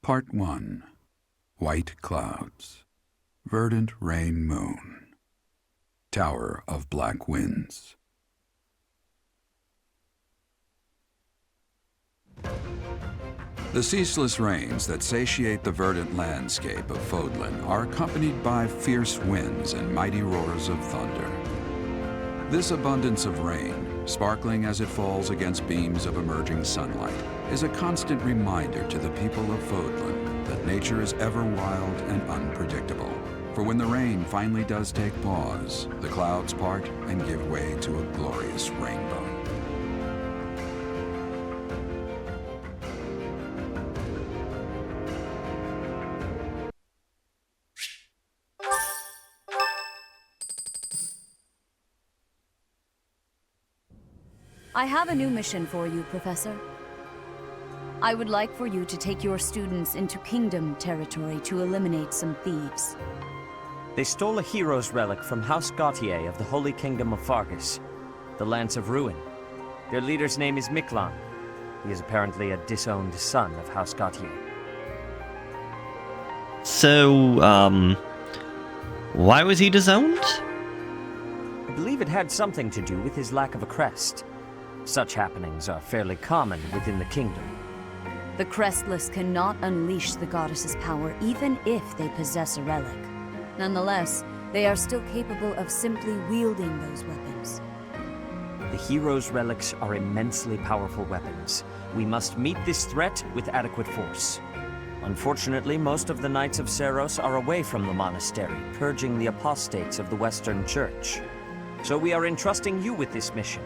Part 1. White Clouds. Verdant Rain Moon. Tower of Black Winds. The ceaseless rains that satiate the verdant landscape of Fodlan are accompanied by fierce winds and mighty roars of thunder. This abundance of rain, sparkling as it falls against beams of emerging sunlight, is a constant reminder to the people of Fodlan that nature is ever wild and unpredictable. For when the rain finally does take pause, the clouds part and give way to a glorious rainbow. I have a new mission for you, Professor. I would like for you to take your students into Kingdom territory to eliminate some thieves. They stole a hero's relic from House Gautier of the Holy Kingdom of Fargus, the Lance of Ruin. Their leader's name is Miklan. He is apparently a disowned son of House Gautier. So, why was he disowned? I believe it had something to do with his lack of a crest. Such happenings are fairly common within the kingdom. The Crestless cannot unleash the goddess's power even if they possess a relic. Nonetheless, they are still capable of simply wielding those weapons. The hero's relics are immensely powerful weapons. We must meet this threat with adequate force. Unfortunately, most of the Knights of Seiros are away from the monastery, purging the apostates of the Western Church. So we are entrusting you with this mission.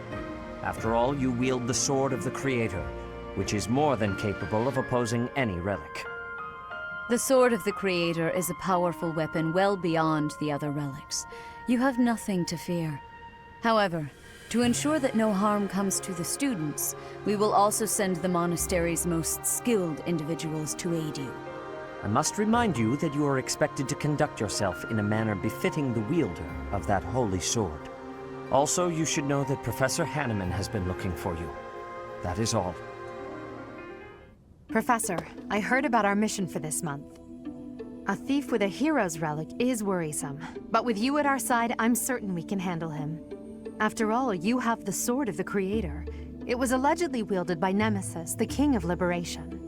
After all, you wield the Sword of the Creator, which is more than capable of opposing any relic. The Sword of the Creator is a powerful weapon well beyond the other relics. You have nothing to fear. However, to ensure that no harm comes to the students, we will also send the monastery's most skilled individuals to aid you. I must remind you that you are expected to conduct yourself in a manner befitting the wielder of that holy sword. Also, you should know that Professor Hanneman has been looking for you. That is all. Professor, I heard about our mission for this month. A thief with a hero's relic is worrisome, but with you at our side, I'm certain we can handle him. After all, you have the Sword of the Creator. It was allegedly wielded by Nemesis, the King of Liberation.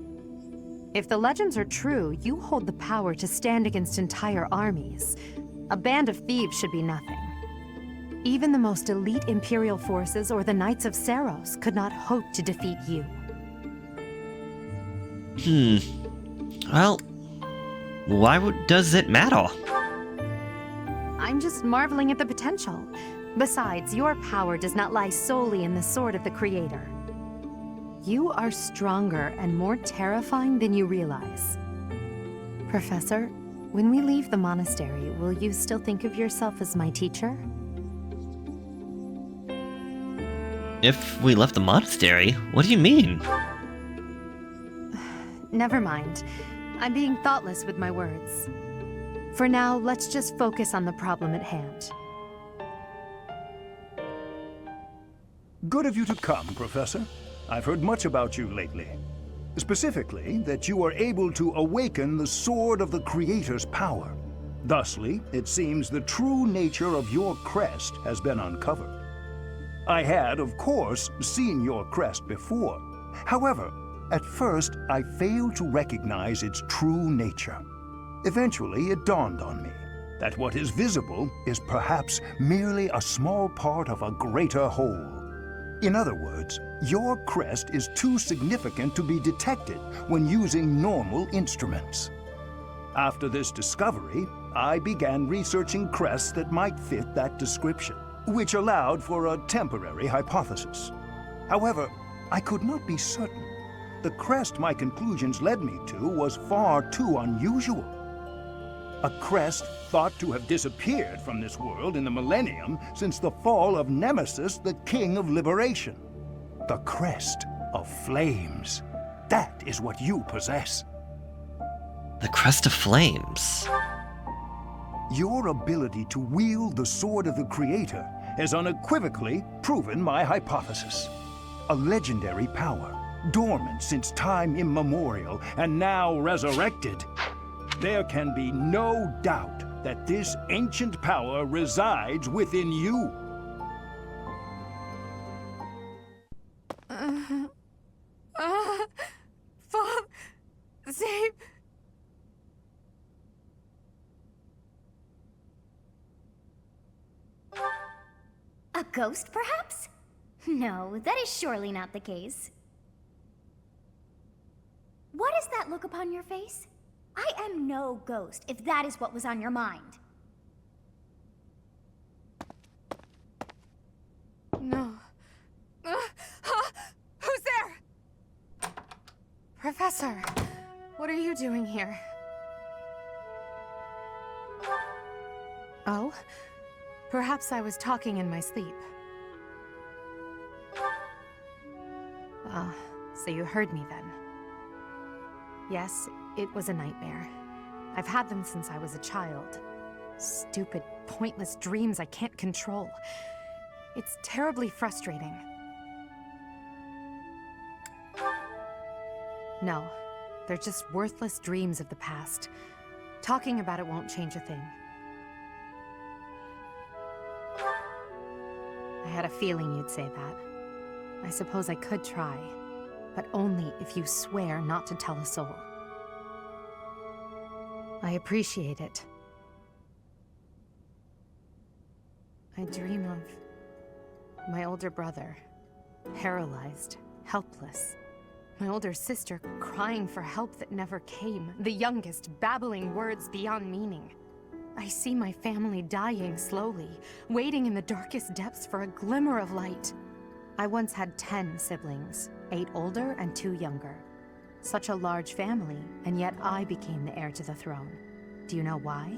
If the legends are true, you hold the power to stand against entire armies. A band of thieves should be nothing. Even the most elite Imperial forces or the Knights of Seiros could not hope to defeat you. Well, why does it matter? I'm just marveling at the potential. Besides, your power does not lie solely in the Sword of the Creator. You are stronger and more terrifying than you realize. Professor, when we leave the monastery, will you still think of yourself as my teacher? If we left the monastery, what do you mean? Never mind. I'm being thoughtless with my words. For now, let's just focus on the problem at hand. Good of you to come, Professor. I've heard much about you lately. Specifically, that you are able to awaken the Sword of the Creator's power. Thusly, it seems the true nature of your crest has been uncovered. I had, of course, seen your crest before. However, at first, I failed to recognize its true nature. Eventually, it dawned on me that what is visible is perhaps merely a small part of a greater whole. In other words, your crest is too significant to be detected when using normal instruments. After this discovery, I began researching crests that might fit that description, which allowed for a temporary hypothesis. However, I could not be certain. The crest my conclusions led me to was far too unusual. A crest thought to have disappeared from this world in the millennium since the fall of Nemesis, the King of Liberation. The crest of flames. That is what you possess. The Crest of Flames. Your ability to wield the Sword of the Creator has unequivocally proven my hypothesis. A legendary power, dormant since time immemorial, and now resurrected, there can be no doubt that this ancient power resides within you. Save... A ghost, perhaps? No, that is surely not the case. What is that look upon your face? I am no ghost, if that is what was on your mind. No. Who's there? Professor, what are you doing here? Oh? Perhaps I was talking in my sleep. Ah, so you heard me then. Yes, it was a nightmare. I've had them since I was a child. Stupid, pointless dreams I can't control. It's terribly frustrating. No, they're just worthless dreams of the past. Talking about it won't change a thing. I had a feeling you'd say that. I suppose I could try, but only if you swear not to tell a soul. I appreciate it. I dream of my older brother, paralyzed, helpless. My older sister crying for help that never came. The youngest babbling words beyond meaning. I see my family dying slowly, waiting in the darkest depths for a glimmer of light. I once had 10 siblings, 8 older and 2 younger. Such a large family, and yet I became the heir to the throne. Do you know why?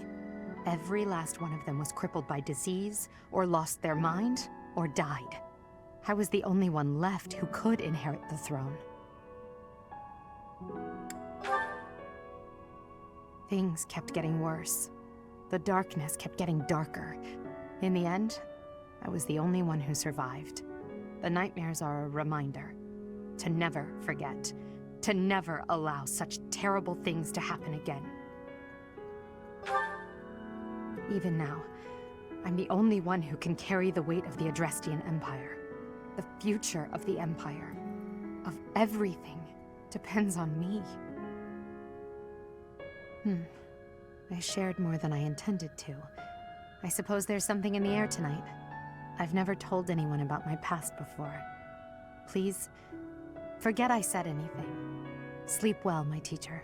Every last one of them was crippled by disease, or lost their mind, or died. I was the only one left who could inherit the throne. Things kept getting worse. The darkness kept getting darker. In the end, I was the only one who survived. The nightmares are a reminder to never forget, to never allow such terrible things to happen again. Even now, I'm the only one who can carry the weight of the Adrestian Empire. The future of the Empire, of everything, depends on me. I shared more than I intended to. I suppose there's something in the air tonight. I've never told anyone about my past before. Please, forget I said anything. Sleep well, my teacher.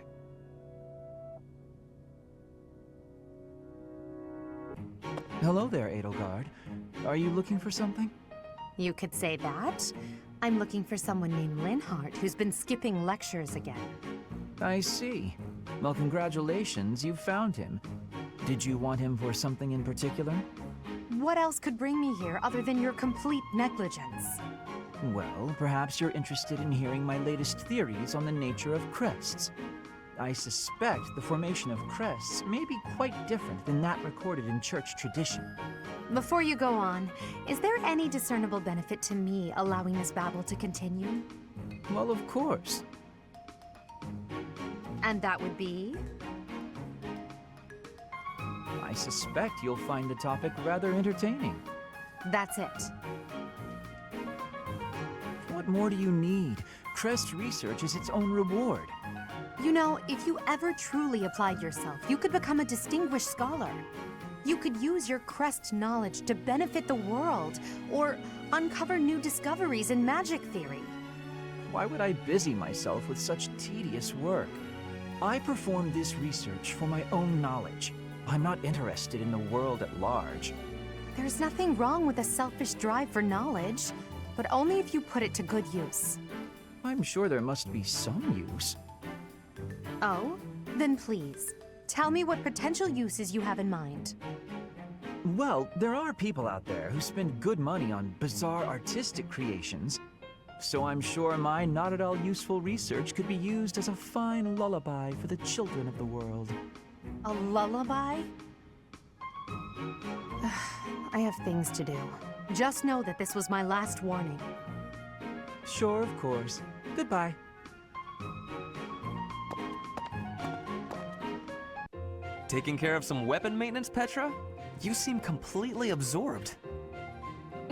Hello there, Edelgard. Are you looking for something? You could say that. I'm looking for someone named Lindhardt who's been skipping lectures again. I see. Well, congratulations, you found him. Did you want him for something in particular? What else could bring me here other than your complete negligence? Well, perhaps you're interested in hearing my latest theories on the nature of crests. I suspect the formation of crests may be quite different than that recorded in church tradition. Before you go on, is there any discernible benefit to me allowing this babble to continue? Well, of course. And that would be? I suspect you'll find the topic rather entertaining. That's it. What more do you need? Crest research is its own reward. You know, if you ever truly applied yourself, you could become a distinguished scholar. You could use your crest knowledge to benefit the world, or uncover new discoveries in magic theory. Why would I busy myself with such tedious work? I perform this research for my own knowledge. I'm not interested in the world at large. There's nothing wrong with a selfish drive for knowledge, but only if you put it to good use. I'm sure there must be some use. Oh? Then please, tell me what potential uses you have in mind. Well, there are people out there who spend good money on bizarre artistic creations, so I'm sure my not at all useful research could be used as a fine lullaby for the children of the world. A lullaby? I have things to do. Just know that this was my last warning. Sure, of course. Goodbye. Taking care of some weapon maintenance, Petra? You seem completely absorbed.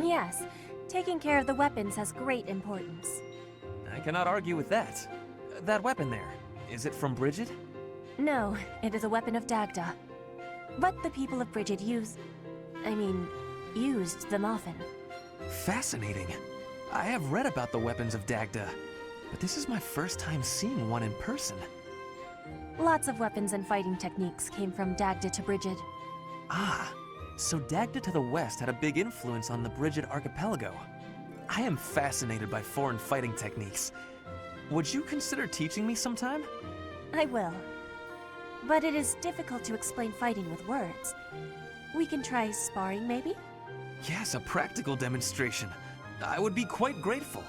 Yes, taking care of the weapons has great importance. I cannot argue with that. That weapon there, is it from Brigid? No, it is a weapon of Dagda. But the people of Brigid used them often. Fascinating. I have read about the weapons of Dagda, but this is my first time seeing one in person. Lots of weapons and fighting techniques came from Dagda to Brigid. Ah, so Dagda to the west had a big influence on the Brigid archipelago. I am fascinated by foreign fighting techniques. Would you consider teaching me sometime? I will. But it is difficult to explain fighting with words. We can try sparring, maybe? Yes, a practical demonstration. I would be quite grateful.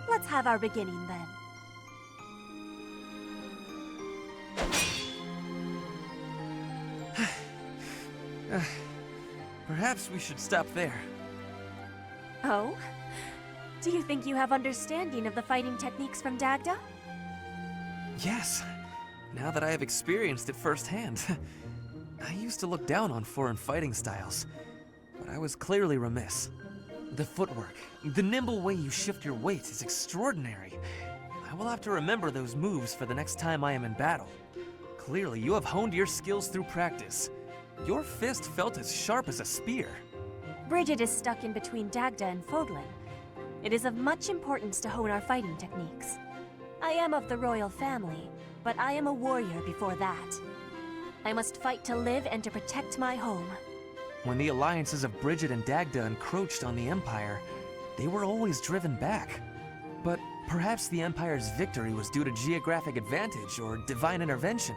Let's have our beginning then. Perhaps we should stop there. Oh? Do you think you have understanding of the fighting techniques from Dagda? Yes, now that I have experienced it firsthand. I used to look down on foreign fighting styles, but I was clearly remiss. The footwork, the nimble way you shift your weight is extraordinary. I will have to remember those moves for the next time I am in battle. Clearly, you have honed your skills through practice. Your fist felt as sharp as a spear. Brigid is stuck in between Dagda and Fodlan. It is of much importance to hone our fighting techniques. I am of the royal family, but I am a warrior before that. I must fight to live and to protect my home. When the alliances of Brigid and Dagda encroached on the Empire, they were always driven back. But perhaps the Empire's victory was due to geographic advantage or divine intervention,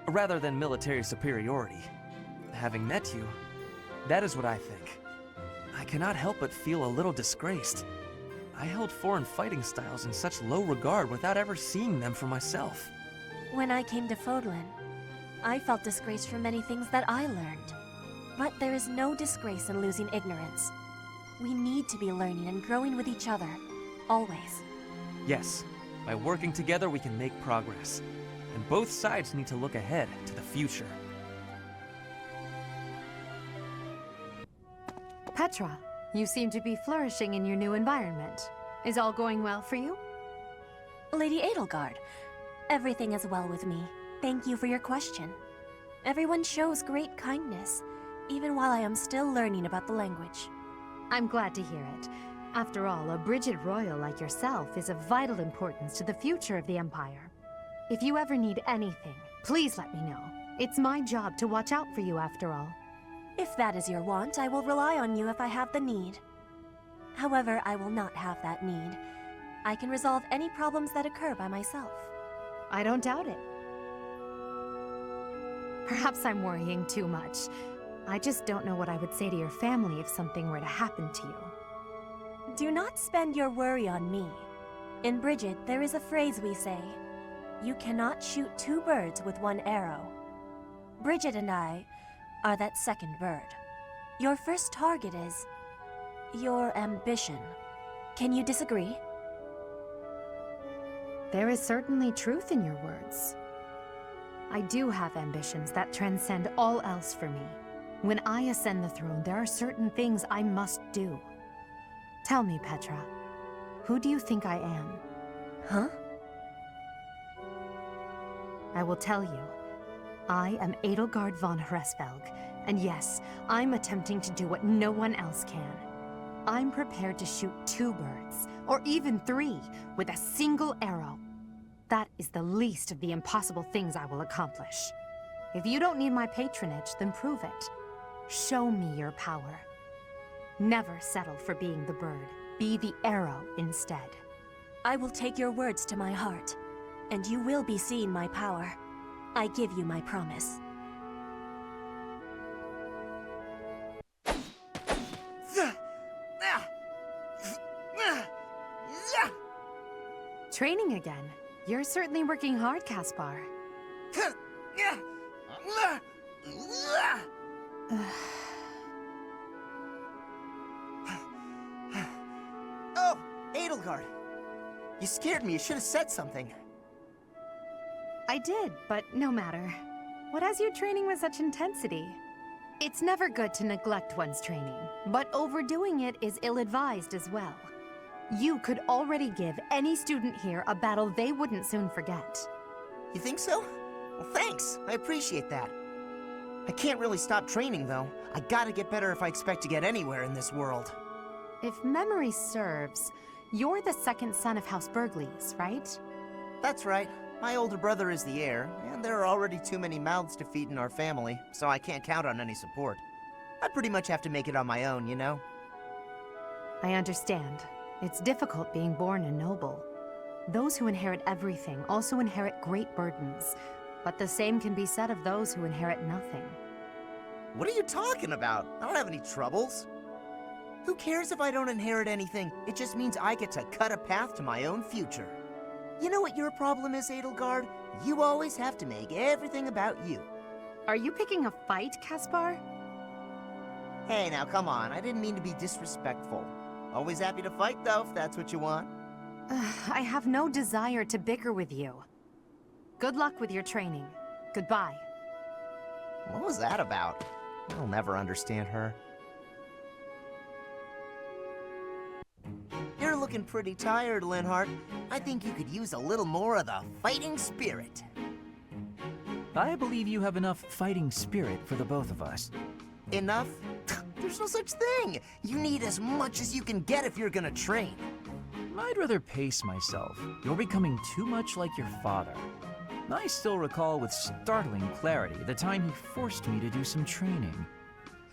rather than military superiority. Having met you, that is what I think. I cannot help but feel a little disgraced. I held foreign fighting styles in such low regard without ever seeing them for myself. When I came to Fodlan, I felt disgraced for many things that I learned. But there is no disgrace in losing ignorance. We need to be learning and growing with each other, always. Yes, by working together we can make progress. And both sides need to look ahead to the future. Petra, you seem to be flourishing in your new environment. Is all going well for you? Lady Edelgard, everything is well with me. Thank you for your question. Everyone shows great kindness, even while I am still learning about the language. I'm glad to hear it. After all, a Brigid royal like yourself is of vital importance to the future of the Empire. If you ever need anything, please let me know. It's my job to watch out for you after all. If that is your want, I will rely on you if I have the need. However, I will not have that need. I can resolve any problems that occur by myself. I don't doubt it. Perhaps I'm worrying too much. I just don't know what I would say to your family if something were to happen to you. Do not spend your worry on me. In Brigid, there is a phrase we say, "You cannot shoot two birds with one arrow." Brigid and I are that second bird. Your first target is your ambition. Can you disagree? There is certainly truth in your words. I do have ambitions that transcend all else for me. When I ascend the throne, there are certain things I must do. Tell me, Petra, who do you think I am? Huh? I will tell you. I am Edelgard von Hresvelg, and yes, I'm attempting to do what no one else can. I'm prepared to shoot two birds, or even three, with a single arrow. That is the least of the impossible things I will accomplish. If you don't need my patronage, then prove it. Show me your power. Never settle for being the bird. Be the arrow instead. I will take your words to my heart, and you will be seeing my power. I give you my promise. Training again. You're certainly working hard, Caspar. Oh, Edelgard! Edelgard! You scared me. You should have said something. I did, but no matter. What has you training with such intensity? It's never good to neglect one's training, but overdoing it is ill-advised as well. You could already give any student here a battle they wouldn't soon forget. You think so? Well, thanks. I appreciate that. I can't really stop training, though. I gotta get better if I expect to get anywhere in this world. If memory serves, you're the second son of House Bergles, right? That's right. My older brother is the heir, and there are already too many mouths to feed in our family, so I can't count on any support. I pretty much have to make it on my own, you know? I understand. It's difficult being born a noble. Those who inherit everything also inherit great burdens, but the same can be said of those who inherit nothing. What are you talking about? I don't have any troubles. Who cares if I don't inherit anything? It just means I get to cut a path to my own future. You know what your problem is, Edelgard? You always have to make everything about you. Are you picking a fight, Caspar? Hey, now come on. I didn't mean to be disrespectful. Always happy to fight, though, if that's what you want. I have no desire to bicker with you. Good luck with your training. Goodbye. What was that about? I'll never understand her. You're looking pretty tired, Lindhardt. I think you could use a little more of the fighting spirit. I believe you have enough fighting spirit for the both of us. Enough? There's no such thing. You need as much as you can get if you're gonna train. I'd rather pace myself. You're becoming too much like your father. I still recall with startling clarity the time he forced me to do some training.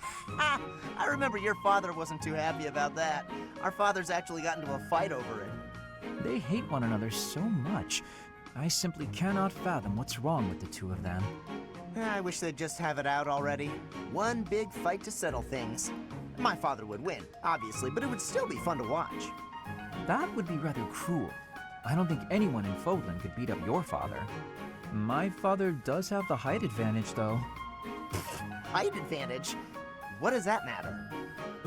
Ha! I remember your father wasn't too happy about that. Our fathers actually got into a fight over it. They hate one another so much. I simply cannot fathom what's wrong with the two of them. I wish they'd just have it out already. One big fight to settle things. My father would win, obviously, but it would still be fun to watch. That would be rather cruel. I don't think anyone in Fodlan could beat up your father. My father does have the height advantage, though. Height advantage? What does that matter?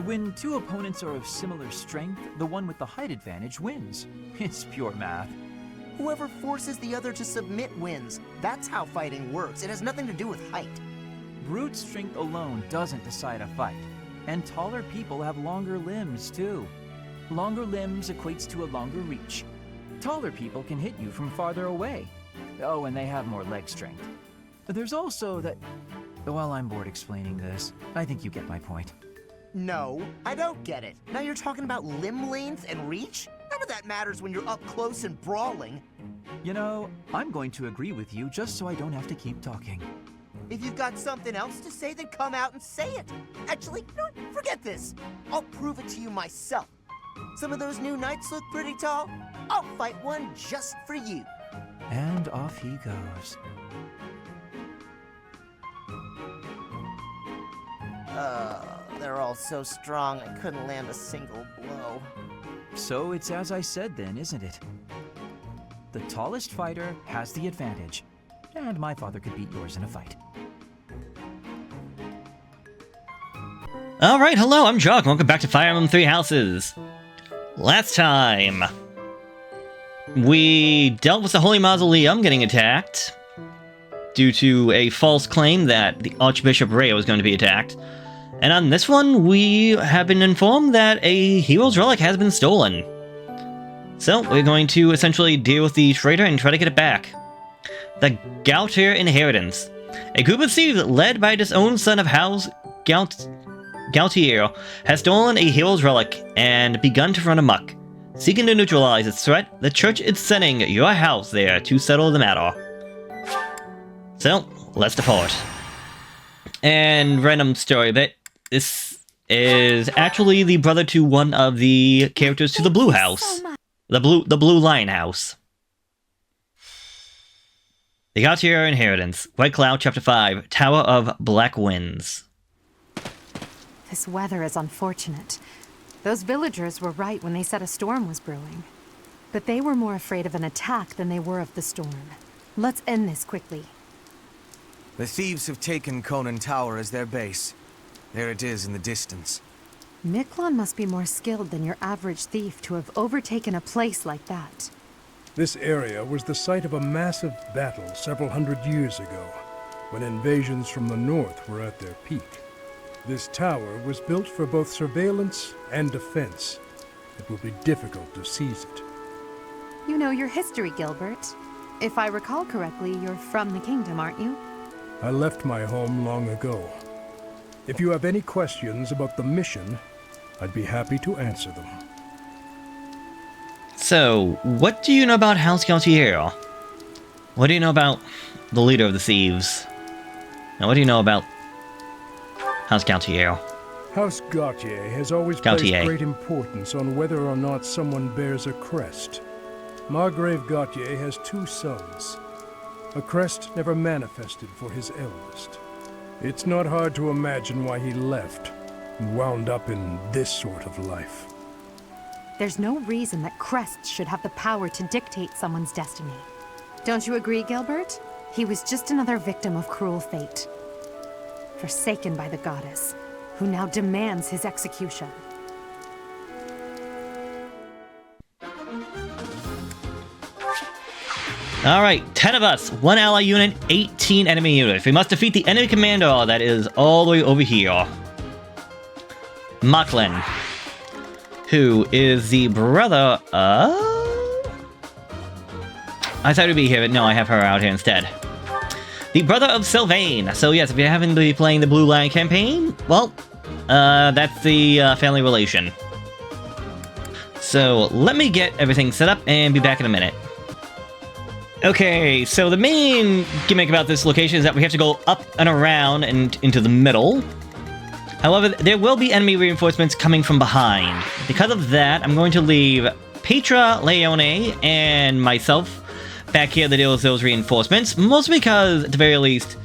When two opponents are of similar strength, the one with the height advantage wins. It's pure math. Whoever forces the other to submit wins. That's how fighting works. It has nothing to do with height. Brute strength alone doesn't decide a fight. And taller people have longer limbs, too. Longer limbs equates to a longer reach. Taller people can hit you from farther away. Oh, and they have more leg strength. There's also that... Well, I'm bored explaining this. I think you get my point. No, I don't get it. Now you're talking about limb length and reach? None of that matters when you're up close and brawling. You know, I'm going to agree with you just so I don't have to keep talking. If you've got something else to say, then come out and say it. Actually, you know what? Forget this. I'll prove it to you myself. Some of those new knights look pretty tall. I'll fight one just for you. And off he goes. They're all so strong, I couldn't land a single blow. So it's as I said then, isn't it? The tallest fighter has the advantage. And my father could beat yours in a fight. Alright, hello, I'm Jog. Welcome back to Fire Emblem Three Houses. Last time, we dealt with the Holy Mausoleum getting attacked due to a false claim that the Archbishop Ray was going to be attacked. And on this one, we have been informed that a hero's relic has been stolen. So, we're going to essentially deal with the traitor and try to get it back. The Gautier Inheritance. A group of thieves led by disowned son of House Gautier has stolen a hero's relic and begun to run amok. Seeking to neutralize its threat, the church is sending your house there to settle the matter. So, let's depart. And random story bit. This is actually the brother to one of the characters to the Blue House. The Blue Lion House. The Gautier Inheritance. White Cloud, Chapter 5. Tower of Black Winds. This weather is unfortunate. Those villagers were right when they said a storm was brewing. But they were more afraid of an attack than they were of the storm. Let's end this quickly. The thieves have taken Conan Tower as their base. There it is in the distance. Miklon must be more skilled than your average thief to have overtaken a place like that. This area was the site of a massive battle several hundred years ago, when invasions from the north were at their peak. This tower was built for both surveillance and defense. It will be difficult to seize it. You know your history, Gilbert. If I recall correctly, you're from the kingdom, aren't you? I left my home long ago. If you have any questions about the mission, I'd be happy to answer them. So, what do you know about House Gautier? What do you know about the leader of the thieves? Now, what do you know about House Gautier? House Gautier has always placed great importance on whether or not someone bears a crest. Margrave Gautier has 2 sons. A crest never manifested for his eldest. It's not hard to imagine why he left and wound up in this sort of life. There's no reason that crests should have the power to dictate someone's destiny. Don't you agree, Gilbert? He was just another victim of cruel fate. Forsaken by the goddess, who now demands his execution. Alright, 10 of us, 1 ally unit, 18 enemy units. We must defeat the enemy commander that is all the way over here. Macklin, who is the brother of... I thought he'd be here, but no, I have her out here instead. The Brother of Sylvain. So yes, if you haven't been playing the Blue Lion campaign, well, that's the family relation. So let me get everything set up and be back in a minute. Okay, so the main gimmick about this location is that we have to go up and around and into the middle. However, there will be enemy reinforcements coming from behind. Because of that, I'm going to leave Petra, Leone, and myself back here to deal with those reinforcements. Mostly because, at the very least,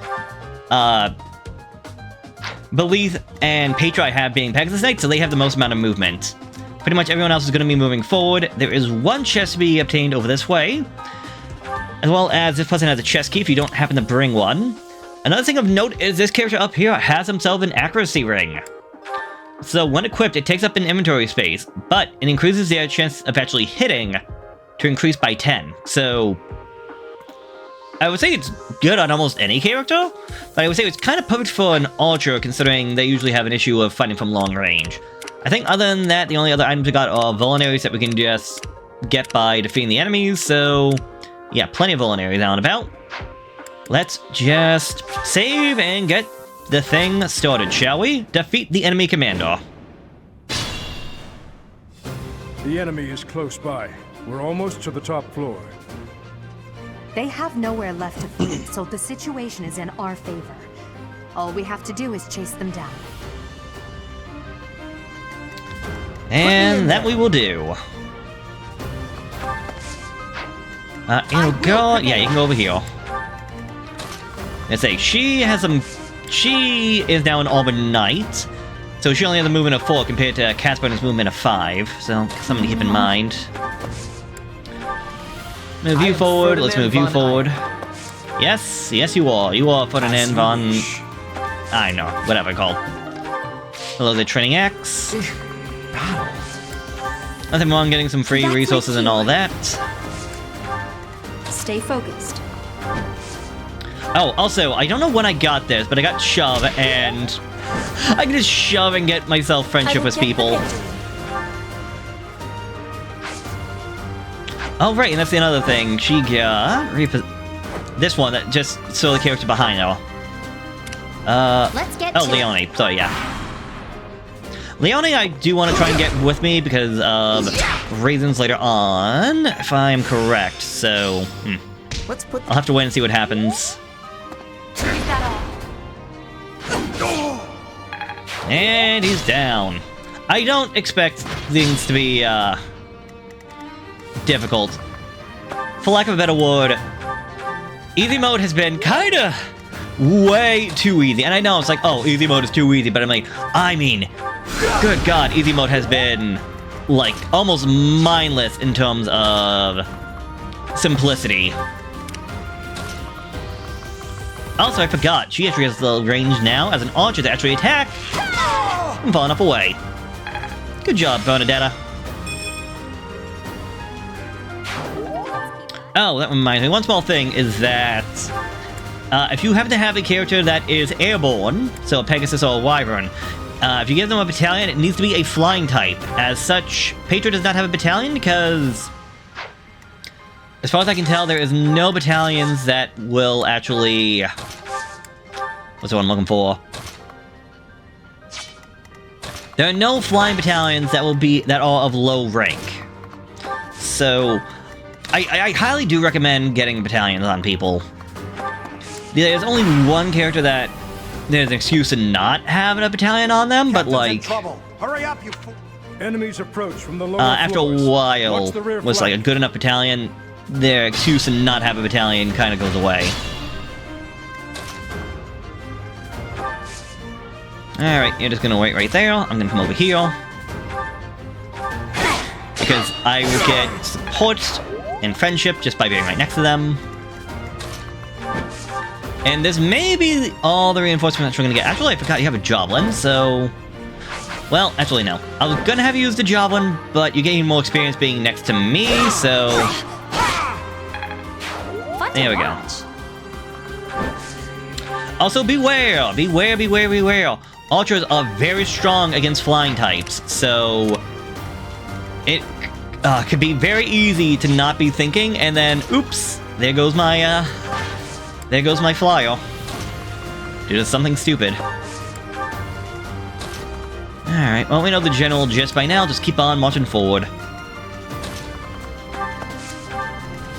Byleth and Petra have being Pegasus Knights, so they have the most amount of movement. Pretty much everyone else is going to be moving forward. There is 1 chest to be obtained over this way, as well as this person has a chest key if you don't happen to bring one. Another thing of note is this character up here has himself an accuracy ring. So when equipped, it takes up an inventory space, but it increases their chance of actually hitting to increase by 10. So I would say it's good on almost any character, but I would say it's kind of perfect for an archer considering they usually have an issue of fighting from long range. I think other than that, the only other items we got are vulneraries that we can just get by defeating the enemies, so yeah, plenty of vulneraries out and about. Let's just save and get the thing started, shall we? Defeat the enemy commander. The enemy is close by. We're almost to the top floor. They have nowhere left to flee, so the situation is in our favor. All we have to do is chase them down. And that we will do. Edelgard, yeah, you can go over here. Let's say she has some. She is now an Auburn Knight, so she only has a movement of 4 compared to Caspar and his movement of 5. So something to keep in mind. Move you forward. Let's move you forward. Yes, yes, you are. You are Ferdinand von. I know, whatever called. Hello, the training axe. Nothing wrong getting some free resources and all that. Stay focused. Oh, also, I don't know when I got this, but I got shove, and I can just shove and get myself friendship with people. Oh, right, and that's the other thing. She got this one that just saw the character behind her. Let's get oh, Leone. Sorry, yeah. Leone, I do want to try and get with me because of reasons later on, if I am correct. So, I'll have to wait and see what happens. And he's down. I don't expect things to be difficult. For lack of a better word, easy mode has been kinda way too easy. And I know it's like, oh, easy mode is too easy, but I'm like, I mean, good God, easy mode has been like almost mindless in terms of simplicity. Also, I forgot, she actually has the range now as an archer to actually attack and far enough away. Good job, Bernadetta. Oh, that reminds me. One small thing is that if you happen to have a character that is airborne, so a Pegasus or a Wyvern, if you give them a battalion, it needs to be a flying type. As such, Petra does not have a battalion because, as far as I can tell, there is no battalions that will actually... What's the one I'm looking for? There are no flying battalions that are of low rank. So, I highly do recommend getting battalions on people. There's only one character that there's an excuse to not having a battalion on them, but like... Hurry up, you fool! Enemies approach from the lower after floors. a while, Watch the rear was like a good enough battalion, their excuse to not have a battalion kind of goes away. Alright, you're just gonna wait right there. I'm gonna come over here. Because I will get support and friendship just by being right next to them. And this may be all the reinforcements we're gonna get. Actually, I forgot you have a javelin, so... Well, actually, no. I was gonna have you use the javelin, but you're getting more experience being next to me, so... There we go. Also, beware! Beware, beware, beware! Archers are very strong against flying types, so... It could be very easy to not be thinking, and then, oops! There goes my, there goes my flyer. Due to something stupid. Alright, well, we know the general gist by now. Just keep on marching forward.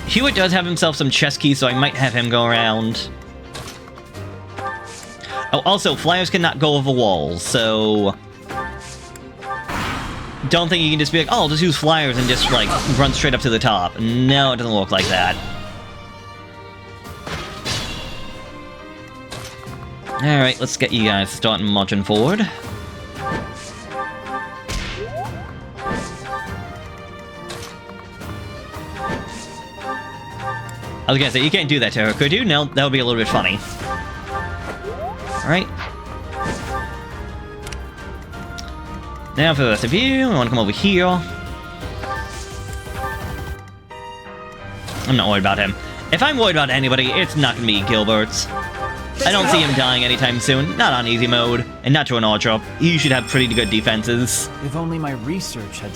Hewitt does have himself some chest keys, so I might have him go around. Oh, also, flyers cannot go over walls, so... Don't think you can just be like, oh, I'll just use flyers and just, like, run straight up to the top. No, it doesn't work like that. Alright, let's get you guys starting marching forward. I was gonna say, you can't do that to her, could you? No, that would be a little bit funny. Alright. Now for the rest of you, I want to come over here. I'm not worried about him. If I'm worried about anybody, it's not gonna be Gilbert. I don't see him dying anytime soon, not on easy mode, and not to an archer. He should have pretty good defenses. If only my research had...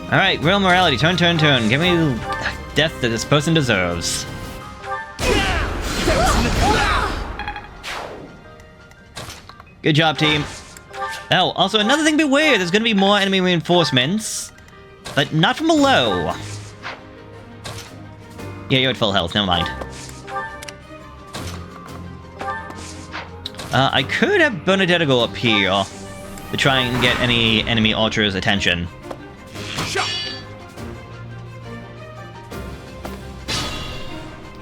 Alright, real morality, turn. Give me the death that this person deserves. Good job, team. Oh, also another thing beware, there's gonna be more enemy reinforcements, but not from below. Yeah, you're at full health, never mind. I could have Bernadetta go up here to try and get any enemy archers' attention.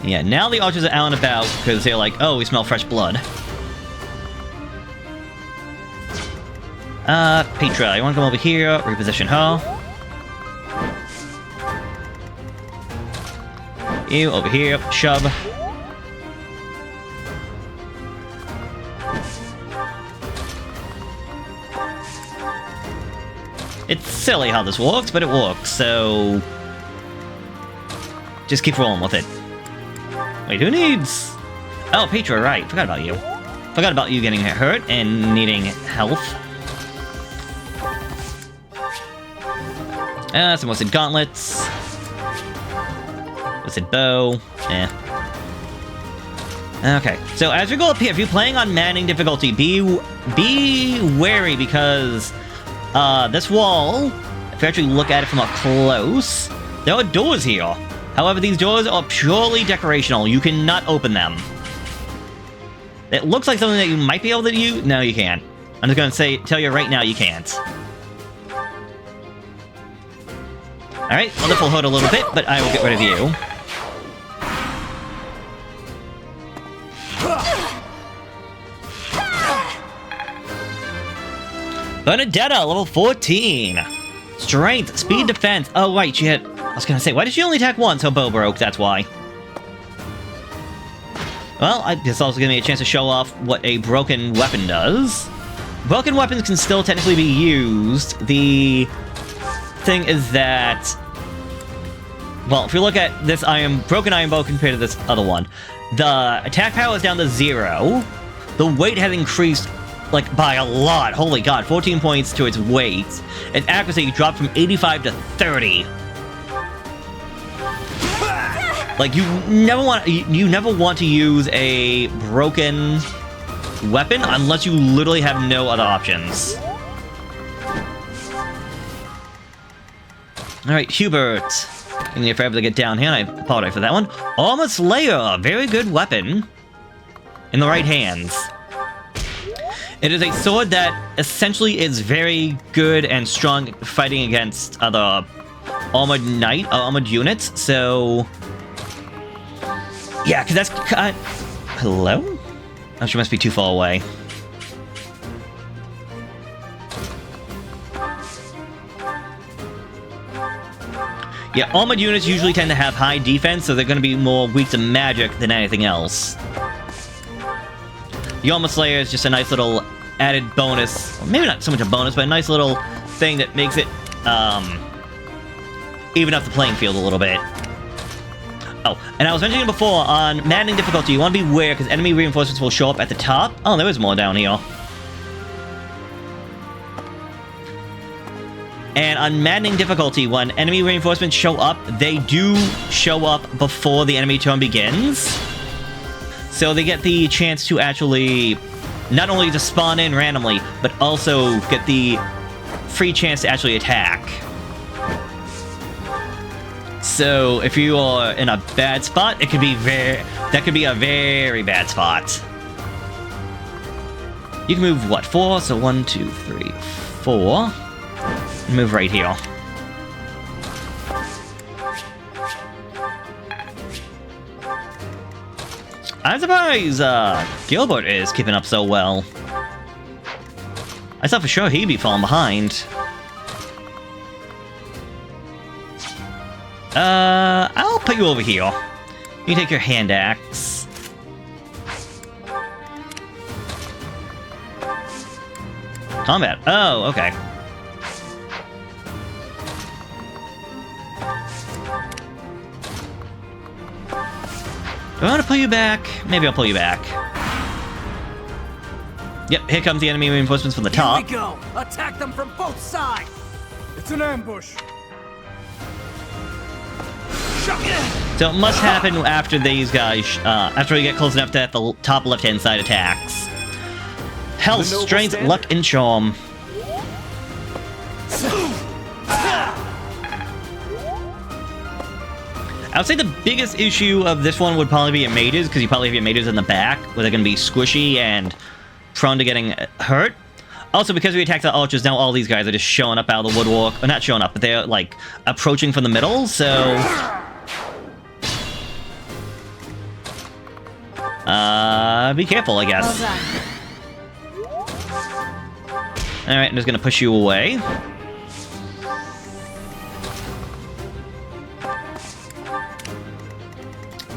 Yeah, now the archers are out and about because they're like, oh, we smell fresh blood. Petra, you want to come over here, reposition her. You over here, shove. It's silly how this works, but it works, so... Just keep rolling with it. Wait, who needs... Oh, Petra, right. Forgot about you. Forgot about you getting hurt and needing health. Some wasted gauntlets. Wasted bow. Eh. Okay, so as we go up here, if you're playing on Manning difficulty, be wary because this wall, if you actually look at it from up close, there are doors here. However, these doors are purely decorational. You cannot open them. It looks like something that you might be able to use. No, you can't. I'm just gonna tell you right now, you can't. Alright, well, this will hurt a little bit, but I will get rid of you. Bernadetta, level 14. Strength, speed, defense. Oh, right, she had... I was gonna say, why did she only attack once? Her bow broke, that's why. Well, this also gives me a chance to show off what a broken weapon does. Broken weapons can still technically be used. The thing is that, well, if you look at this broken iron bow compared to this other one, the attack power is down to 0. The weight has increased, like, by a lot. Holy god, 14 points to its weight. Its accuracy dropped from 85 to 30. Like, you never want to use a broken weapon unless you literally have no other options. Alright, Hubert. Taking me forever to get down here, and I apologize for that one. Armor Slayer, very good weapon. In the right hands. It is a sword that essentially is very good and strong fighting against other armored units, so... Yeah, because that's... hello? Oh, she must be too far away. Yeah, armored units usually tend to have high defense, so they're going to be more weak to magic than anything else. The Armor Slayer is just a nice little added bonus, or maybe not so much a bonus, but a nice little thing that makes it, even up the playing field a little bit. Oh, and I was mentioning before, on maddening difficulty, you want to beware, because enemy reinforcements will show up at the top. Oh, there is more down here. And on maddening difficulty, when enemy reinforcements show up, they do show up before the enemy turn begins. So they get the chance to actually, not only to spawn in randomly, but also get the free chance to actually attack. So if you are in a bad spot, it could be that could be a very bad spot. You can move, what, 4? So 1, 2, 3, 4. Move right here. I'm surprised Gilbert is keeping up so well. I thought for sure he'd be falling behind. I'll put you over here. You take your hand axe. Combat. Oh, okay. Do I want to pull you back? Maybe I'll pull you back. Yep, here comes the enemy reinforcements from the top. Here we go! Attack them from both sides! It's an ambush! So it must happen after these guys, after we get close enough that the top left-hand side attacks. Health, strength, luck, and charm. I would say the biggest issue of this one would probably be your mages, because you probably have your mages in the back, where they're going to be squishy and prone to getting hurt. Also, because we attacked the archers, now all these guys are just showing up out of the woodwork. Or not showing up, but they're, like, approaching from the middle, so... be careful, I guess. Alright, I'm just gonna push you away.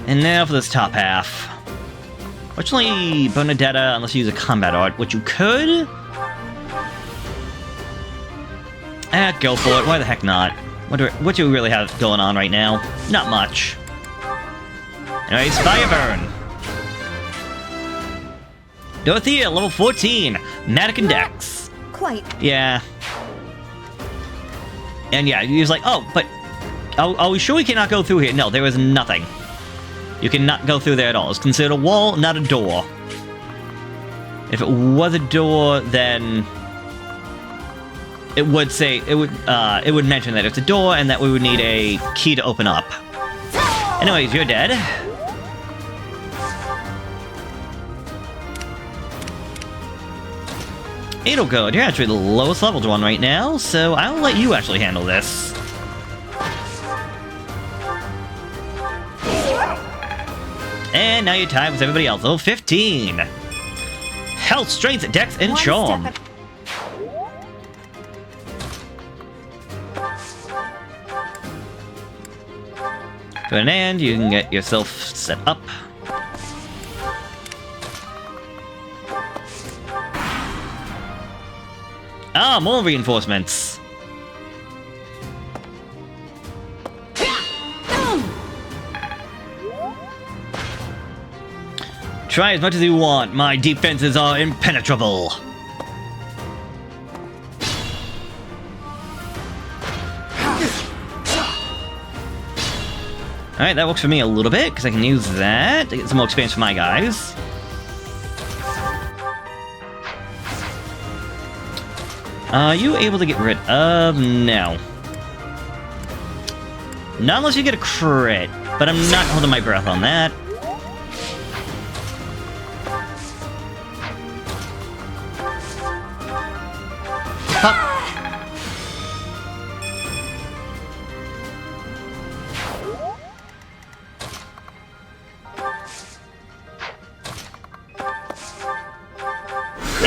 And now for this top half. Fortunately, Bonadetta, unless you use a combat art, which you could. Go for it. Why the heck not? What do we really have going on right now? Not much. Anyways, Fire Burn. Gautier, level 14. Magic and Dex. Quite. Yeah. And yeah, he was like, oh, but are we sure we cannot go through here? No, there is nothing. You cannot go through there at all. It's considered a wall, not a door. If it was a door, then it would say it would mention that it's a door and that we would need a key to open up. Anyways, you're dead. Edelgard, you're actually the lowest leveled one right now, so I'll let you actually handle this. And now you're tied with everybody else. Level 15. Health, strength, dex, and charm. Ferdinand, you can get yourself set up. Ah, more reinforcements. Try as much as you want. My defenses are impenetrable. Alright, that works for me a little bit, because I can use that to get some more experience for my guys. Are you able to get rid of... No. Not unless you get a crit, but I'm not holding my breath on that.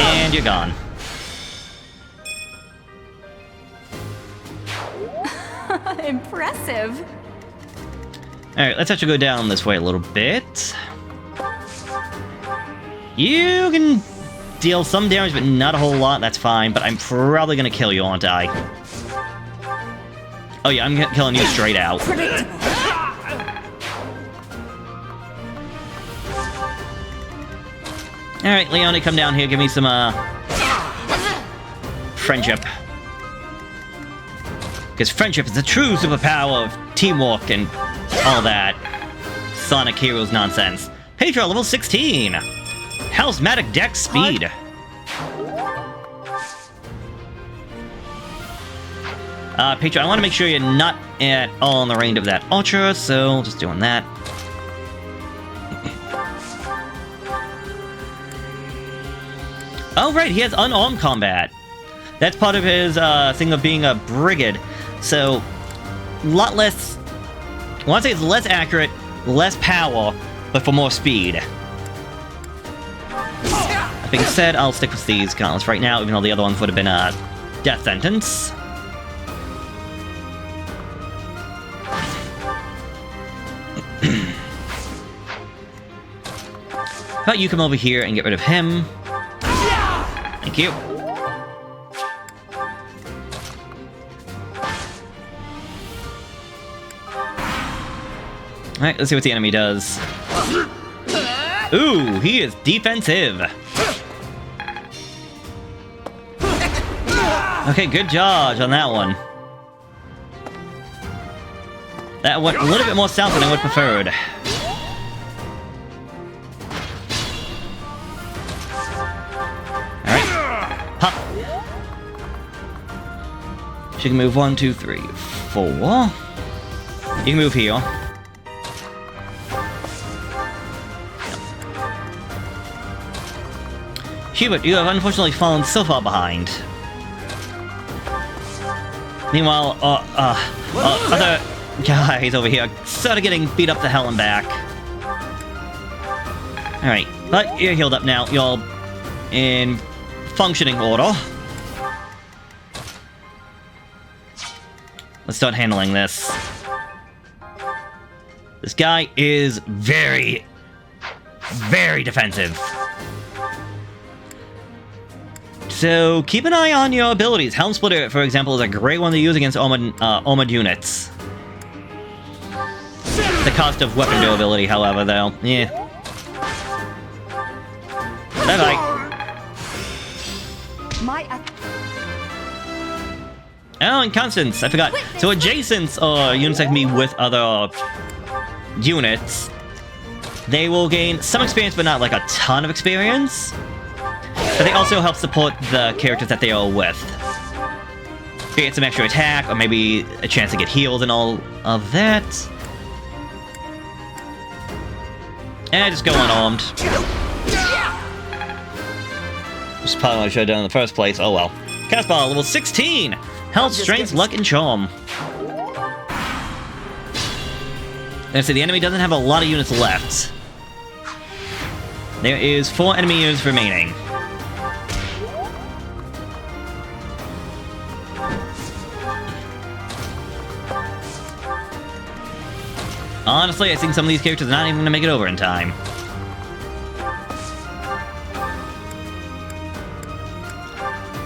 And you're gone. Impressive. Alright, let's actually go down this way a little bit. You can deal some damage, but not a whole lot. That's fine, but I'm probably gonna kill you, aren't I? Oh yeah, I'm killing you straight out. Alright, Leone, come down here. Give me some, friendship. Because friendship is the true superpower of teamwork and all that Sonic Heroes nonsense. Petra, level 16! Charismatic Dex Speed. Petra, I want to make sure you're not at all in the range of that Ultra, so just doing that. Oh, right, he has unarmed combat. That's part of his thing of being a brigade. So, a lot less... I want to say it's less accurate, less power, but for more speed. That being said, I'll stick with these gauntlets right now, even though the other ones would have been a death sentence. How about you come over here and get rid of him? Thank you. Alright, let's see what the enemy does. Ooh, he is defensive. Okay, good dodge on that one. That went a little bit more south than I would have preferred. Pop. She can move 1, 2, 3, 4. You can move here. Hubert, you have unfortunately fallen so far behind. Meanwhile, other guys over here sort of getting beat up to hell and back. Alright, but you're healed up now. You're in functioning order. Let's start handling this. This guy is very, very defensive. So keep an eye on your abilities. Helm Splitter, for example, is a great one to use against armored units. The cost of weapon durability, however, though, yeah. Bye-bye. Oh, and Constance, I forgot. So adjacents are units that can be with other units. They will gain some experience, but not like a ton of experience. But they also help support the characters that they are with. They get some extra attack, or maybe a chance to get healed and all of that. And just go unarmed. Which is probably what I should have done in the first place. Oh well. Caspar, level 16! Health, Strength, Luck, and Charm. And so the enemy doesn't have a lot of units left. There is 4 enemy units remaining. Honestly, I think some of these characters are not even going to make it over in time.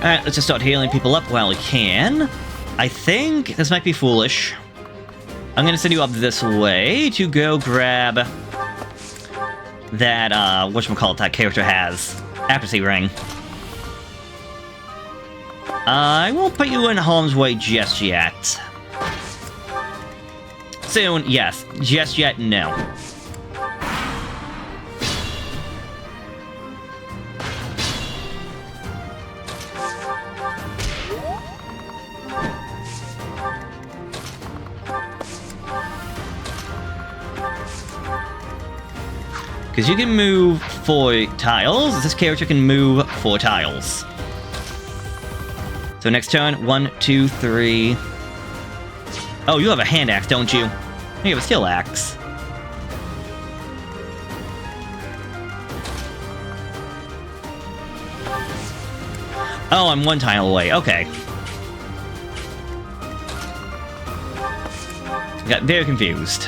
Alright, let's just start healing people up while we can. I think this might be foolish. I'm gonna send you up this way to go grab that, whatchamacallit that character has. Accuracy ring. I won't put you in harm's way just yet. Soon, yes. Just yet, no. Because you can move 4 tiles, this character can move 4 tiles. So next turn, 1, 2, 3... Oh, you have a hand axe, don't you? You have a steel axe. Oh, I'm 1 tile away, okay. Got very confused.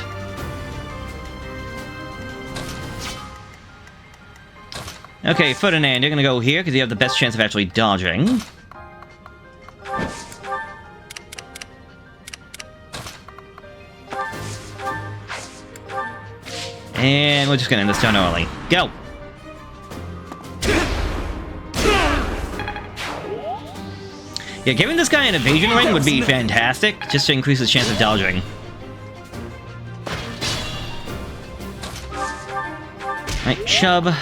Okay, Ferdinand, you're gonna go here because you have the best chance of actually dodging. And we're just gonna end this turn early. Go! Yeah, giving this guy an evasion ring would be fantastic, just to increase his chance of dodging. Right, shove.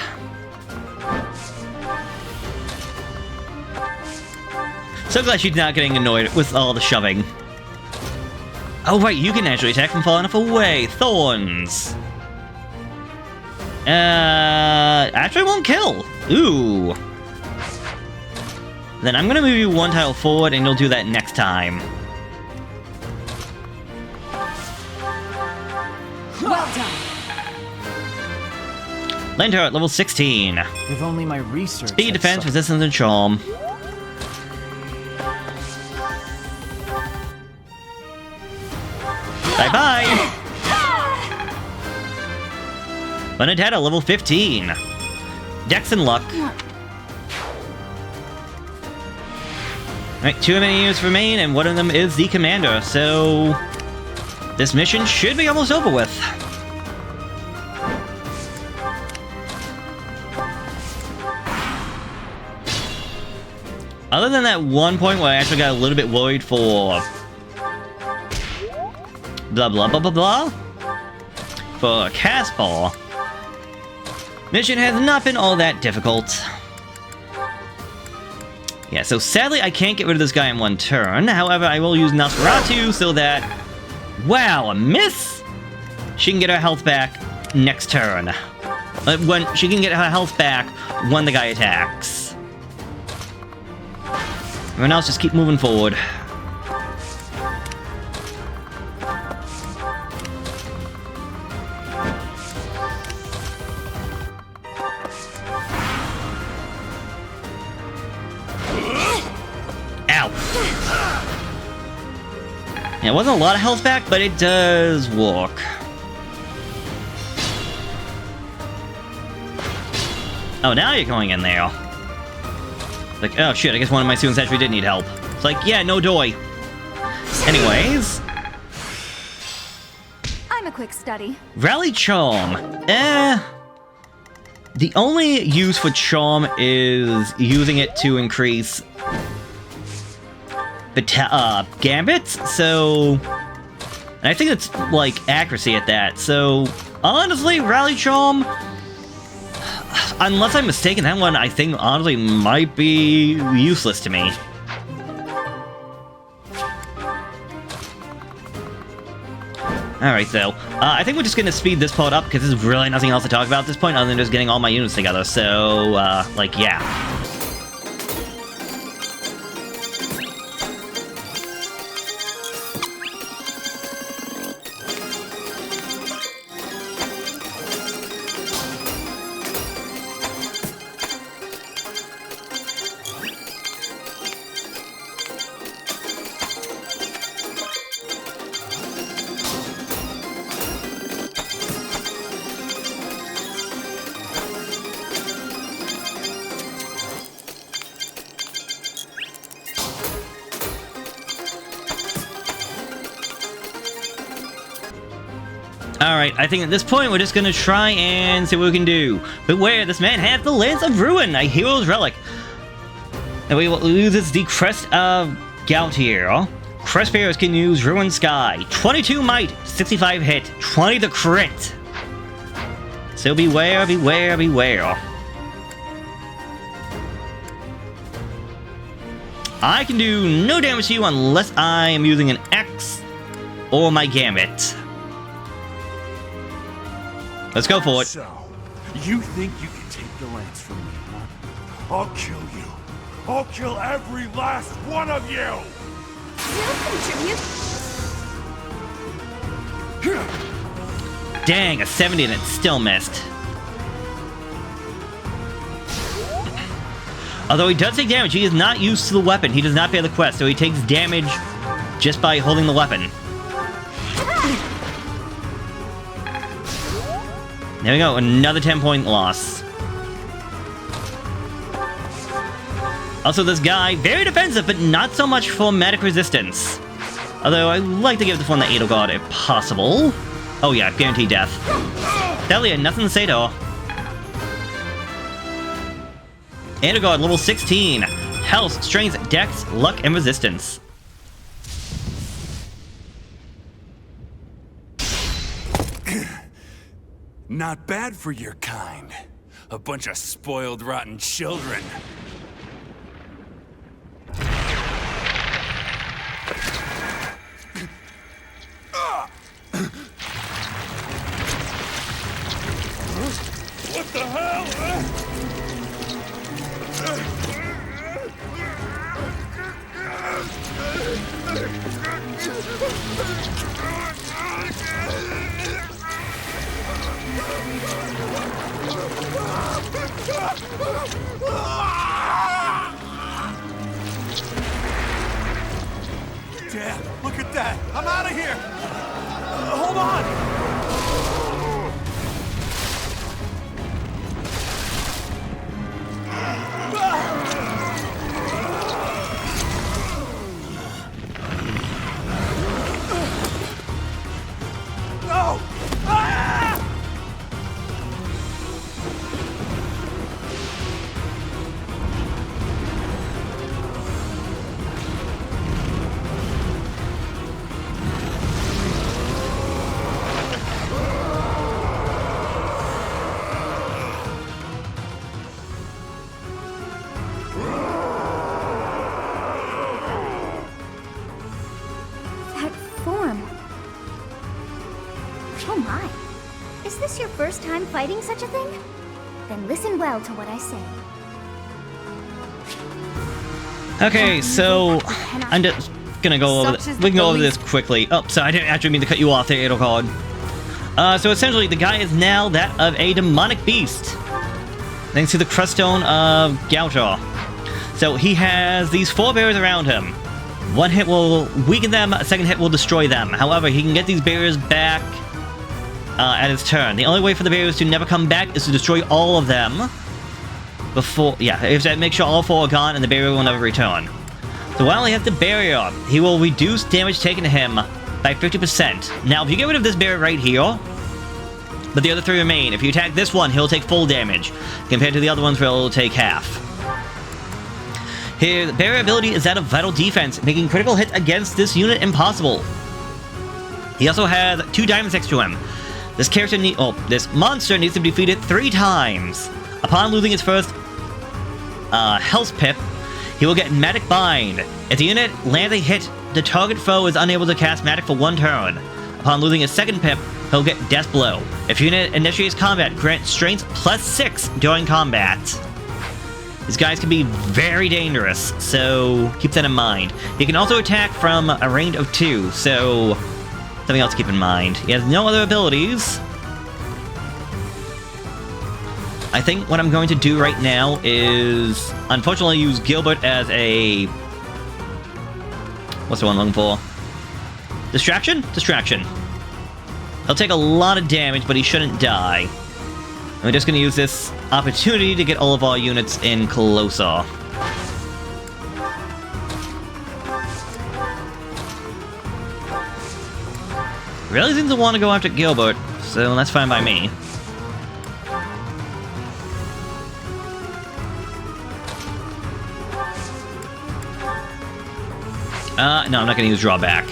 So glad she's not getting annoyed with all the shoving. Oh right, you can actually attack from far enough away. Thorns. Actually won't kill. Ooh. Then I'm gonna move you 1 tile forward and you'll do that next time. Well done. Lindhardt, level 16. If only my research. Speed, defense, resistance, and charm. Bye-bye! Lindhardt, level 15. Dex and luck. Alright, 2 menus remain, and one of them is the commander, so... this mission should be almost over with. Other than that one point where I actually got a little bit worried for... blah blah blah blah blah. For Caspar. Mission has not been all that difficult. Yeah, so sadly I can't get rid of this guy in 1 turn. However, I will use Nosferatu so that... wow, a miss? She can get her health back next turn. When she can get her health back when the guy attacks. Everyone else just keep moving forward. Ow! Yeah, it wasn't a lot of health back, but it does work. Oh, now you're going in there. Like, oh shit, I guess one of my students actually did need help. It's like, yeah, no doy. Anyways. I'm a quick study. Rally Charm. The only use for Charm is using it to increase the gambits, so... and I think it's, like, accuracy at that, so... honestly, Rally Charm... unless I'm mistaken, that one, I think, honestly, might be useless to me. Alright, though. I think we're just gonna speed this part up, because there's really nothing else to talk about at this point, other than just getting all my units together, so, like, yeah. Alright, I think at this point we're just gonna try and see what we can do. Beware, this man has the Lance of Ruin, a hero's relic. And we will use the crest of Gautier. Crest bearers can use Ruined Sky. 22 might, 65 hit, 20 the crit. So beware, beware, beware. I can do no damage to you unless I am using an X or my Gambit. Let's go for it. So, you think you can take the lance from me, huh? I'll kill you. I'll kill every last one of you! Dang, a 70 and it still missed. Although he does take damage, he is not used to the weapon. He does not bear the quest, so he takes damage just by holding the weapon. There we go, another 10-point loss. Also, this guy, very defensive, but not so much for magic resistance. Although, I like to give this one to Edelgard if possible. Oh yeah, guaranteed death. Hell yeah, nothing to say to her. Edelgard, level 16. Health, strength, dex, luck, and resistance. Not bad for your kind. A bunch of spoiled, rotten children. What the hell? Dad, look at that! I'm out of here! Hold on! No! Ah! First time fighting such a thing? Then listen well to what I say. Okay, so I'm just gonna go over this. We can go over this quickly. Oh, sorry, I didn't actually mean to cut you off there, Edelgard. So essentially, the guy is now that of a demonic beast, thanks to the creststone of Gautier. So he has these 4 barriers around him. One hit will weaken them, a second hit will destroy them. However, he can get these barriers back at his turn. The only way for the barriers to never come back is to destroy all of them before, you have to make sure all 4 are gone and the barrier will never return. So while he has the barrier, he will reduce damage taken to him by 50%. Now, if you get rid of this barrier right here, but the other 3 remain, if you attack this one, he'll take full damage, compared to the other ones where he'll take half. His barrier ability is that of vital defense, making critical hits against this unit impossible. He also has 2 diamonds next to him. This monster needs to be defeated 3 times. Upon losing its first health pip, he will get Magic Bind. If the unit lands a hit, the target foe is unable to cast magic for 1 turn. Upon losing his second pip, he'll get Death Blow. If unit initiates combat, grant Strength +6 during combat. These guys can be very dangerous, so keep that in mind. He can also attack from a range of 2, so something else to keep in mind. He has no other abilities. I think what I'm going to do right now is, unfortunately, use Gilbert as a... what's the one I'm looking for? Distraction? Distraction. He'll take a lot of damage, but he shouldn't die. And we're just going to use this opportunity to get all of our units in closer. Really seems to want to go after Gilbert. so that's fine by me. No, I'm not going to use drawback.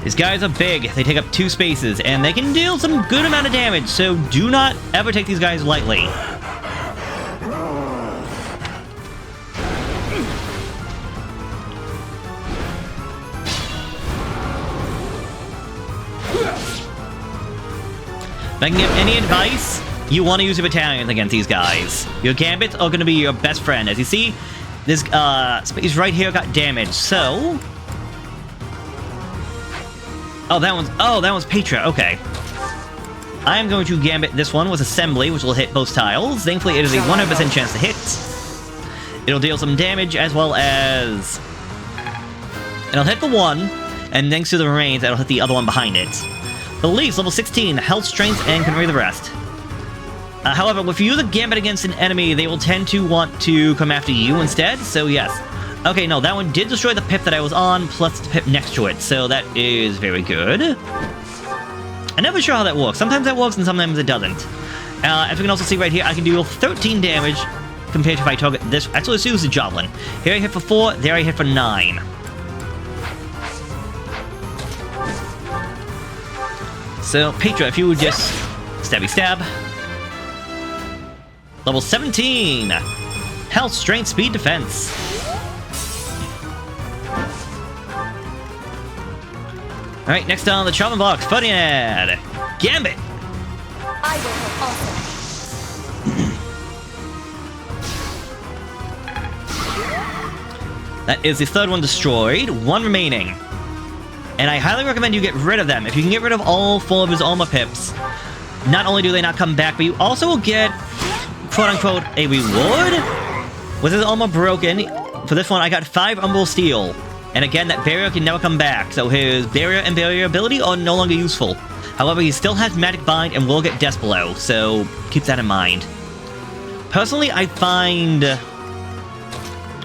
These guys are big, they take up 2 spaces, and they can deal some good amount of damage, so do not ever take these guys lightly. If I can give any advice, you want to use your battalions against these guys. Your gambits are going to be your best friend. As you see, this space right here got damaged, so... Oh, that one's Petra, okay. I am going to gambit this one with Assembly, which will hit both tiles. Thankfully, it is a 100% chance to hit. It'll deal some damage, as well as... It'll hit the one, and thanks to the range, that'll hit the other one behind it. The least, level 16, health, strength, and can read the rest. However, if you use a gambit against an enemy, they will tend to want to come after you instead, so yes. Okay, no, that one did destroy the pip that I was on, plus the pip next to it, so that is very good. I'm never sure how that works. Sometimes that works and sometimes it doesn't. As we can also see right here, I can deal 13 damage compared to if I target this. Actually, let's use the Javelin. Here I hit for 4, there I hit for 9. So, Petra, if you would just stabby stab. Level 17! Health, strength, speed, defense. Alright, next on the chopping block, Ferdinand! Gambit! I will help also. That is the 3rd one destroyed, 1 remaining. And I highly recommend you get rid of them. If you can get rid of all 4 of his armor pips, not only do they not come back, but you also will get, quote-unquote, a reward? With his armor broken, for this one I got 5 Umbral Steel. And again, that barrier can never come back, so his barrier and barrier ability are no longer useful. However, he still has Magic Bind and will get Death Blow, so keep that in mind. Personally, I find...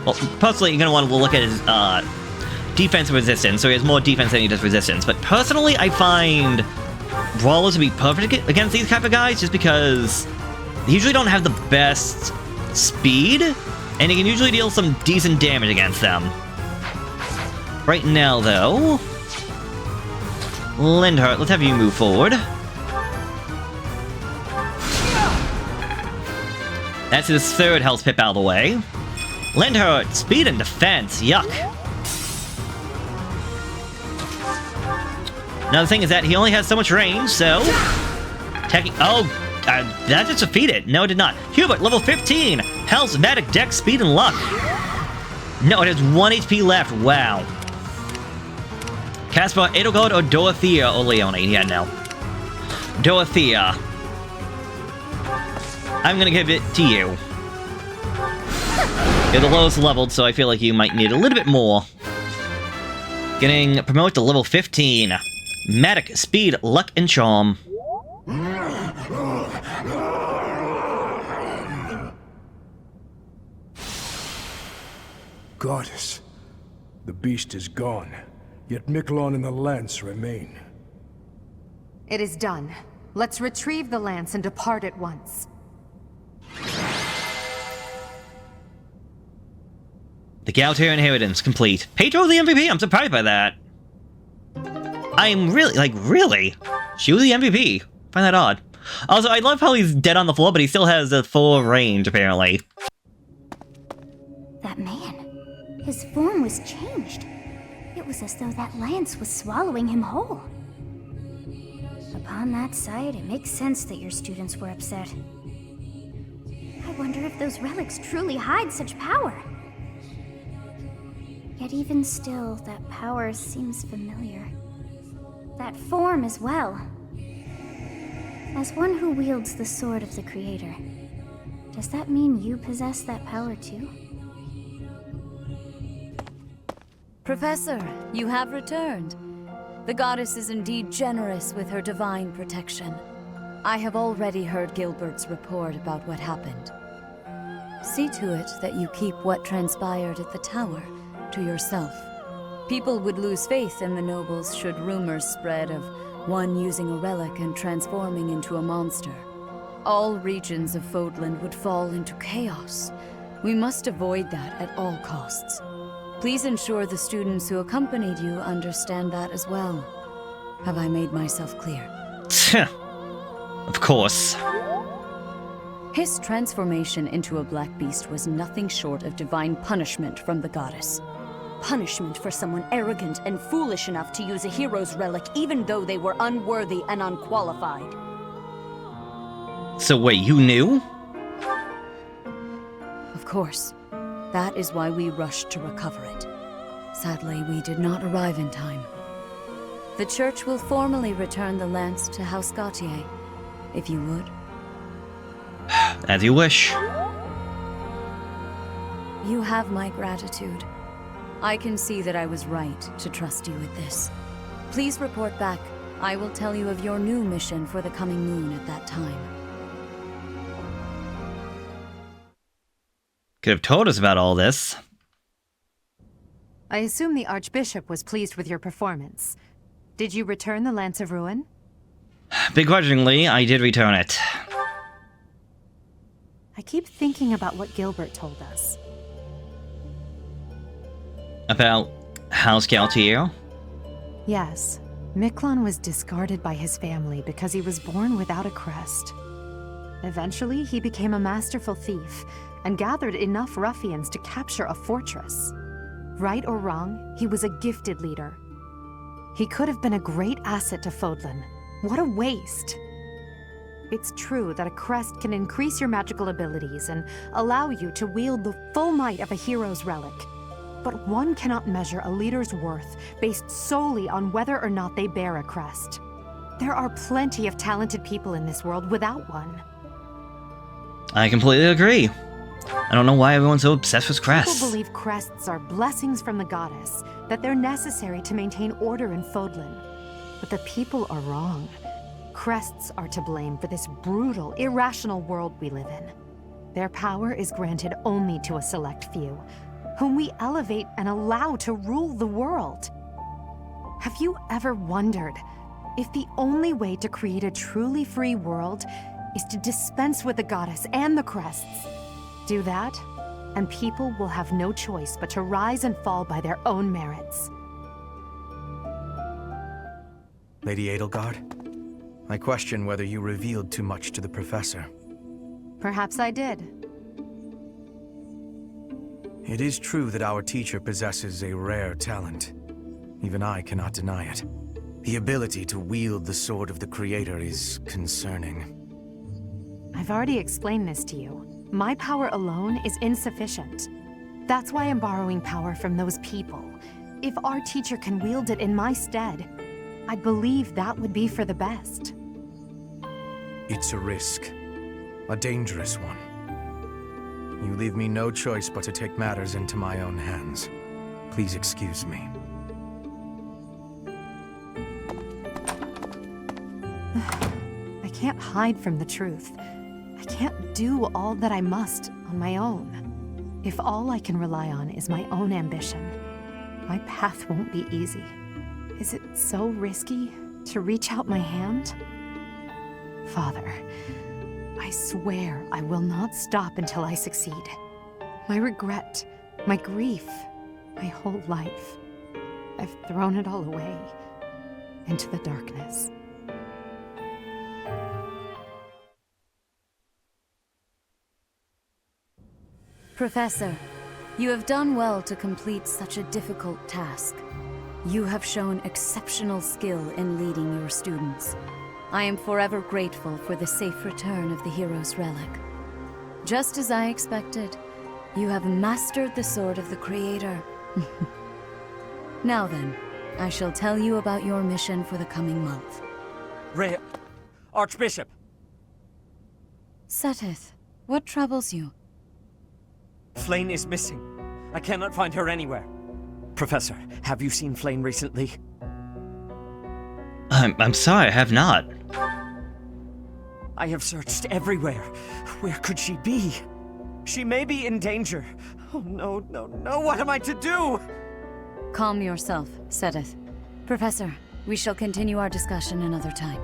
Well, personally, you're going to want to look at his defense and resistance, so he has more defense than he does resistance. But personally, I find Brawlers to be perfect against these type of guys, just because they usually don't have the best speed, and he can usually deal some decent damage against them. Right now, though, Lindhardt, let's have you move forward. That's his 3rd health pip out of the way. Lindhardt, speed and defense, yuck. Now the thing is that he only has so much range, so... that just defeated. No, it did not. Hubert, level 15. Health, magic, dex, speed, and luck. No, it has 1 HP left. Wow. Caspar, Edelgard, or Dorothea, or Leone? Yeah, no. Dorothea. I'm gonna give it to you. You're the lowest leveled, so I feel like you might need a little bit more. Getting promoted to level 15. Magic, speed, luck, and charm. Goddess, the beast is gone, yet Miquelon and the lance remain. It is done. Let's retrieve the lance and depart at once. The Gautier inheritance complete. Petra the MVP, I'm surprised by that. I'm really? She was the MVP. Find that odd. Also, I love how he's dead on the floor, but he still has a full range, apparently. That man, his form was changed. It was as though that lance was swallowing him whole. Upon that sight, it makes sense that your students were upset. I wonder if those relics truly hide such power. Yet even still, that power seems familiar. That form as well. As one who wields the sword of the Creator, does that mean you possess that power too? Professor, you have returned. The goddess is indeed generous with her divine protection. I have already heard Gilbert's report about what happened. See to it that you keep what transpired at the tower to yourself. People would lose faith in the nobles should rumors spread of one using a relic and transforming into a monster. All regions of Fodlan would fall into chaos. We must avoid that at all costs. Please ensure the students who accompanied you understand that as well. Have I made myself clear? Of course. His transformation into a black beast was nothing short of divine punishment from the goddess. Punishment for someone arrogant and foolish enough to use a hero's relic even though they were unworthy and unqualified. So wait, you knew? Of course. That is why we rushed to recover it. Sadly, we did not arrive in time. The church will formally return the lance to House Gautier, if you would. As you wish. You have my gratitude. I can see that I was right to trust you with this. Please report back. I will tell you of your new mission for the coming moon at that time. Could have told us about all this. I assume the Archbishop was pleased with your performance. Did you return the Lance of Ruin? Begrudgingly, I did return it. I keep thinking about what Gilbert told us. About House Gautier? Yes. Miklon was discarded by his family because he was born without a crest. Eventually, he became a masterful thief and gathered enough ruffians to capture a fortress. Right or wrong, he was a gifted leader. He could have been a great asset to Fodlan. What a waste! It's true that a crest can increase your magical abilities and allow you to wield the full might of a hero's relic. But one cannot measure a leader's worth based solely on whether or not they bear a crest. There are plenty of talented people in this world without one. I completely agree. I don't know why everyone's so obsessed with crests. People believe crests are blessings from the goddess, that they're necessary to maintain order in Fodlan. But the people are wrong. Crests are to blame for this brutal, irrational world we live in. Their power is granted only to a select few, whom we elevate and allow to rule the world. Have you ever wondered if the only way to create a truly free world is to dispense with the goddess and the crests? Do that, and people will have no choice but to rise and fall by their own merits. Lady Edelgard, I question whether you revealed too much to the professor. Perhaps I did. It is true that our teacher possesses a rare talent. Even I cannot deny it. The ability to wield the sword of the Creator is concerning. I've already explained this to you. My power alone is insufficient. That's why I'm borrowing power from those people. If our teacher can wield it in my stead, I believe that would be for the best. It's a risk. A dangerous one. You leave me no choice but to take matters into my own hands. Please excuse me. I can't hide from the truth. I can't do all that I must on my own. If all I can rely on is my own ambition, my path won't be easy. Is it so risky to reach out my hand? Father, I swear I will not stop until I succeed. My regret, my grief, my whole life, I've thrown it all away into the darkness. Professor, you have done well to complete such a difficult task. You have shown exceptional skill in leading your students. I am forever grateful for the safe return of the hero's relic. Just as I expected, you have mastered the sword of the Creator. Now then, I shall tell you about your mission for the coming month. Archbishop! Seteth, what troubles you? Flayn is missing. I cannot find her anywhere. Professor, have you seen Flayn recently? I'm sorry, I have not. I have searched everywhere. Where could she be? She may be in danger. Oh no, no, no, what am I to do? Calm yourself, Sedith. Professor, we shall continue our discussion another time.